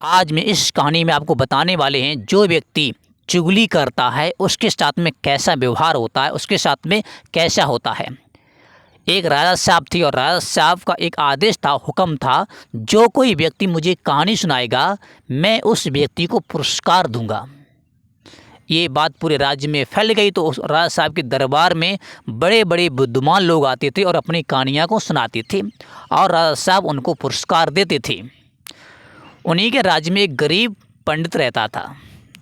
आज मैं इस कहानी में आपको बताने वाले हैं जो व्यक्ति चुगली करता है उसके साथ में कैसा व्यवहार होता है, उसके साथ में कैसा होता है। एक राजा साहब थी और राजा साहब का एक आदेश था, हुक्म था, जो कोई व्यक्ति मुझे कहानी सुनाएगा मैं उस व्यक्ति को पुरस्कार दूंगा। ये बात पूरे राज्य में फैल गई तो उस राजा साहब के दरबार में बड़े बड़े बुद्धिमान लोग आते थे और अपनी कहानियाँ को सुनाते थे और राजा साहब उनको पुरस्कार देते थे। उन्हीं के राज्य में एक गरीब पंडित रहता था।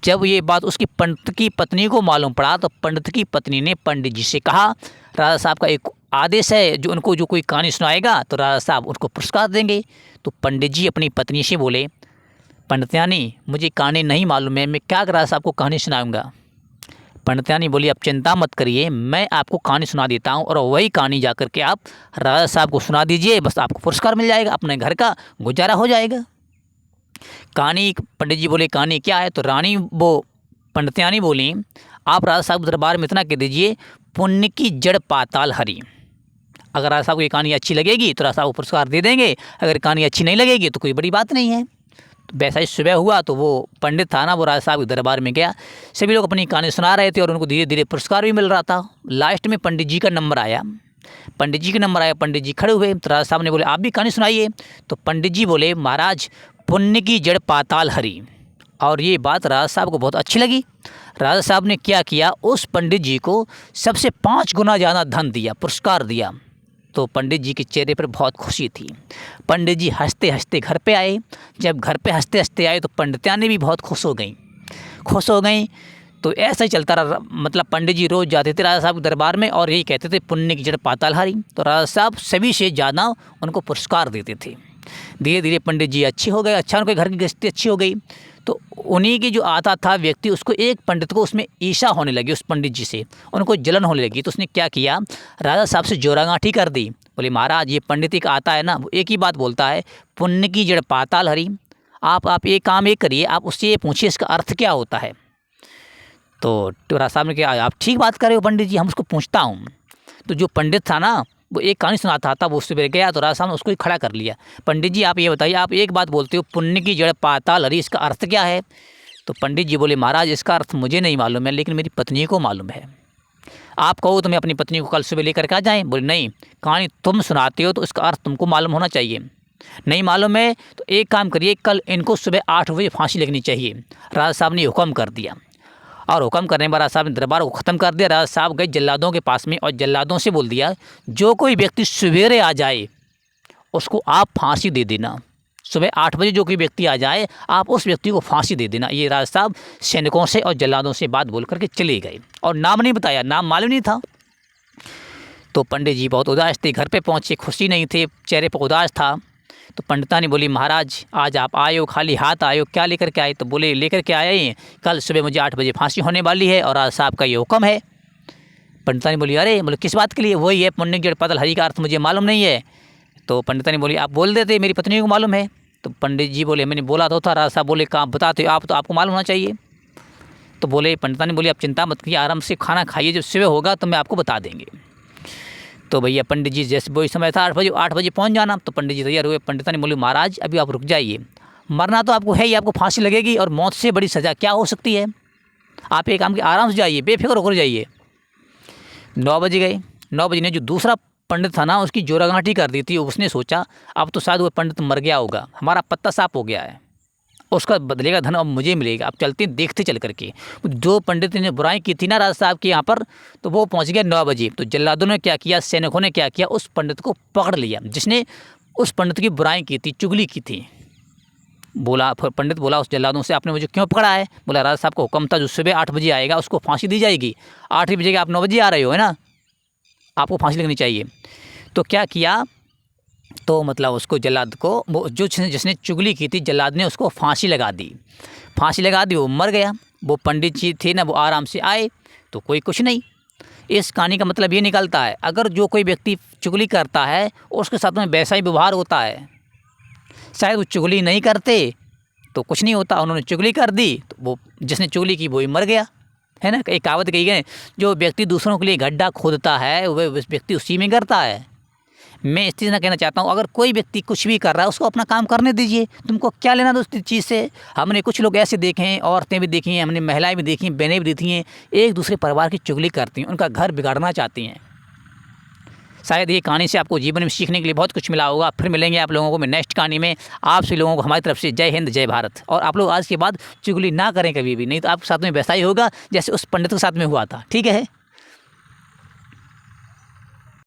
जब ये बात उसकी पंडित की पत्नी को मालूम पड़ा तो पंडित की पत्नी ने पंडित जी से कहा, राजा साहब का एक आदेश है, जो कोई कहानी सुनाएगा तो राजा साहब उसको पुरस्कार देंगे। तो पंडित जी अपनी पत्नी से बोले, पंडितानी मुझे कहानी नहीं मालूम है, मैं क्या राजा साहब को कहानी सुनाऊंगा। पंडितानी बोली, आप चिंता मत करिए, मैं आपको कहानी सुना देता हूँ और वही कहानी जा कर के आप राजा साहब को सुना दीजिए, बस आपको पुरस्कार मिल जाएगा, अपने घर का गुजारा हो जाएगा। कहानी पंडित जी बोले, कहानी क्या है? तो रानी वो पंडितानी बोली, आप राजा साहब दरबार में इतना कह दीजिए, पुण्य की जड़ पाताल हरी। अगर राजा साहब को ये कहानी अच्छी लगेगी तो राजा साहब को पुरस्कार दे देंगे, अगर कहानी अच्छी नहीं लगेगी तो कोई बड़ी बात नहीं है। तो वैसा ही सुबह हुआ तो वो पंडित था ना, वो राजा साहब के दरबार में गया। सभी लोग अपनी कहानी सुना रहे थे और उनको धीरे धीरे पुरस्कार भी मिल रहा था। लास्ट में पंडित जी का नंबर आया। पंडित जी खड़े हुए तो राजा साहब ने बोले, आप भी कहानी सुनाइए। तो पंडित जी बोले, महाराज पुण्य की जड़ पाताल हरी। और ये बात राजा साहब को बहुत अच्छी लगी। राजा साहब ने क्या किया, उस पंडित जी को सबसे 5 गुना ज़्यादा धन दिया, पुरस्कार दिया। तो पंडित जी के चेहरे पर बहुत खुशी थी। पंडित जी हंसते हंसते घर पे आए। जब घर पे हंसते हंसते आए तो पंडितानी भी बहुत खुश हो गई। तो ऐसा ही चलता रहा। मतलब पंडित जी रोज़ जाते थे राजा साहब के दरबार में और यही कहते थे, पुण्य की जड़ पाताल हरी। तो राजा साहब सभी से ज़्यादा उनको पुरस्कार देते थे। धीरे धीरे पंडित जी अच्छे हो गए, अच्छा उनके घर की गृहस्थी अच्छी हो गई। तो उन्हीं की जो आता था व्यक्ति, उसको एक पंडित को उसमें ईर्ष्या होने लगी, उस पंडित जी से उनको जलन होने लगी। तो उसने क्या किया, राजा साहब से जोरागांठी कर दी। बोले, महाराज ये पंडित एक आता है ना, वो एक ही बात बोलता है, पुण्य की जड़ पाताल हरी। आप एक काम करिए, आप उससे ये पूछिए इसका अर्थ क्या होता है। तो राजा साहब ने कहा, आप ठीक बात कर रहे हो पंडित जी, हम उसको पूछता हूँ। तो जो पंडित था ना, वो एक कहानी सुनाता था, वो उससे गया तो राजा साहब ने उसको ही खड़ा कर लिया। पंडित जी आप ये बताइए, आप एक बात बोलते हो, पुण्य की जड़ पाताल हरी, इसका अर्थ क्या है? तो पंडित जी बोले, महाराज इसका अर्थ मुझे नहीं मालूम है, लेकिन मेरी पत्नी को मालूम है। आप कहो तो मैं अपनी पत्नी को कल सुबह लेकर के आ जाएँ। बोले, नहीं, कहानी तुम सुनाते हो तो इसका अर्थ तुमको मालूम होना चाहिए। नहीं मालूम है तो एक काम करिए, कल इनको सुबह 8 बजे फांसी लगनी चाहिए। राजा साहब ने हुक्म कर दिया और हुक्म करने के बाद राजा साहब ने दरबार को ख़त्म कर दिया। राजा साहब गए जल्लादों के पास में और जल्लादों से बोल दिया, जो कोई व्यक्ति सवेरे आ जाए उसको आप फांसी दे देना। सुबह 8 बजे जो कोई व्यक्ति आ जाए आप उस व्यक्ति को फांसी दे देना। ये राजा साहब सैनिकों से और जल्लादों से बात बोल करके चले गए और नाम नहीं बताया, नाम मालूम नहीं था। तो पंडित जी बहुत उदास थे, घर पे पहुँचे, खुशी नहीं थे, चेहरे पर उदास था। तो पंडितानी बोली, महाराज आज आप आए हो, खाली हाथ आए हो, क्या लेकर के आए? तो बोले, लेकर के आए हैं, कल सुबह मुझे 8 बजे फांसी होने वाली है और राजा साहब का ये हुक्म है। पंडितानी बोली, अरे बोले किस बात के लिए? वही है, पुण्य की जड़ पाताल हरी का अर्थ मुझे मालूम नहीं है। तो पंडितानी बोली, आप बोल देते, मेरी पत्नी को मालूम है। तो पंडित जी बोले, मैंने बोला तो था। राजा साहब बोले, कहाँ बताते हो आप, तो आपको मालूम होना चाहिए। तो बोले, पंडितानी बोली, आप चिंता मत कीजिए, आराम से खाना खाइए, जब सुबह होगा तो मैं आपको बता देंगे। तो भैया पंडित जी जैसे वही समय था 8 बजे पहुंच जाना। तो पंडित जी तैयार हुए। पंडितानी बोली, महाराज अभी आप रुक जाइए, मरना तो आपको है ही, आपको फांसी लगेगी और मौत से बड़ी सज़ा क्या हो सकती है। आप एक काम के आराम से जाइए, बेफिक्र होकर जाइए। 9 बजे गए। 9 बजे ने जो दूसरा पंडित था ना, उसकी जोरागांठी कर दी थी। उसने सोचा अब तो शायद वो पंडित मर गया होगा, हमारा पत्ता साफ हो गया है, उसका बदले का धन अब मुझे मिलेगा। अब चलते देखते चल करके। जो पंडित ने बुराई की थी ना राजा साहब के यहाँ पर, तो वो पहुँच गया 9 बजे। तो जल्लादों ने क्या किया, सैनिकों ने क्या किया, उस पंडित को पकड़ लिया जिसने उस पंडित की बुराई की थी, चुगली की थी। बोला, पंडित बोला उस जल्लादों से, आपने मुझे क्यों पकड़ा है? बोला, राजा साहब का हुक्म था, जो सुबह 8 बजे आएगा उसको फांसी दी जाएगी। 8 ही बजे आप 9 बजे आ रहे हो, है ना, आपको फांसी लगनी चाहिए। तो क्या किया, तो मतलब उसको जल्लाद को, वो जो जिसने चुगली की थी, जल्लाद ने उसको फांसी लगा दी। वो मर गया। वो पंडित जी थे ना, वो आराम से आए, तो कोई कुछ नहीं। इस कहानी का मतलब ये निकलता है, अगर जो कोई व्यक्ति चुगली करता है उसके साथ में वैसा ही व्यवहार होता है। शायद वो चुगली नहीं करते तो कुछ नहीं होता, उन्होंने चुगली कर दी तो वो जिसने चुगली की वो ही मर गया, है ना। एक कहावत कही गई, जो व्यक्ति दूसरों के लिए गड्ढा खोदता है वह व्यक्ति उसी में गिरता है। मैं इस चीज़ ना कहना चाहता हूँ, अगर कोई व्यक्ति कुछ भी कर रहा है उसको अपना काम करने दीजिए, तुमको क्या लेना उस चीज़ से। हमने कुछ लोग ऐसे देखे हैं, औरतें भी देखी हैं, हमने महिलाएं भी देखी हैं, बहनें भी देखी हैं, एक दूसरे परिवार की चुगली करती हैं, उनका घर बिगाड़ना चाहती हैं। शायद ये कहानी से आपको जीवन में सीखने के लिए बहुत कुछ मिला होगा। फिर मिलेंगे आप लोगों को मैं नेक्स्ट कहानी में। आप सभी लोगों को हमारी तरफ से जय हिंद, जय भारत। और आप लोग आज के बाद चुगली ना करें कभी भी, नहीं तो आपके साथ में वैसा ही होगा जैसे उस पंडित के साथ में हुआ था। ठीक है।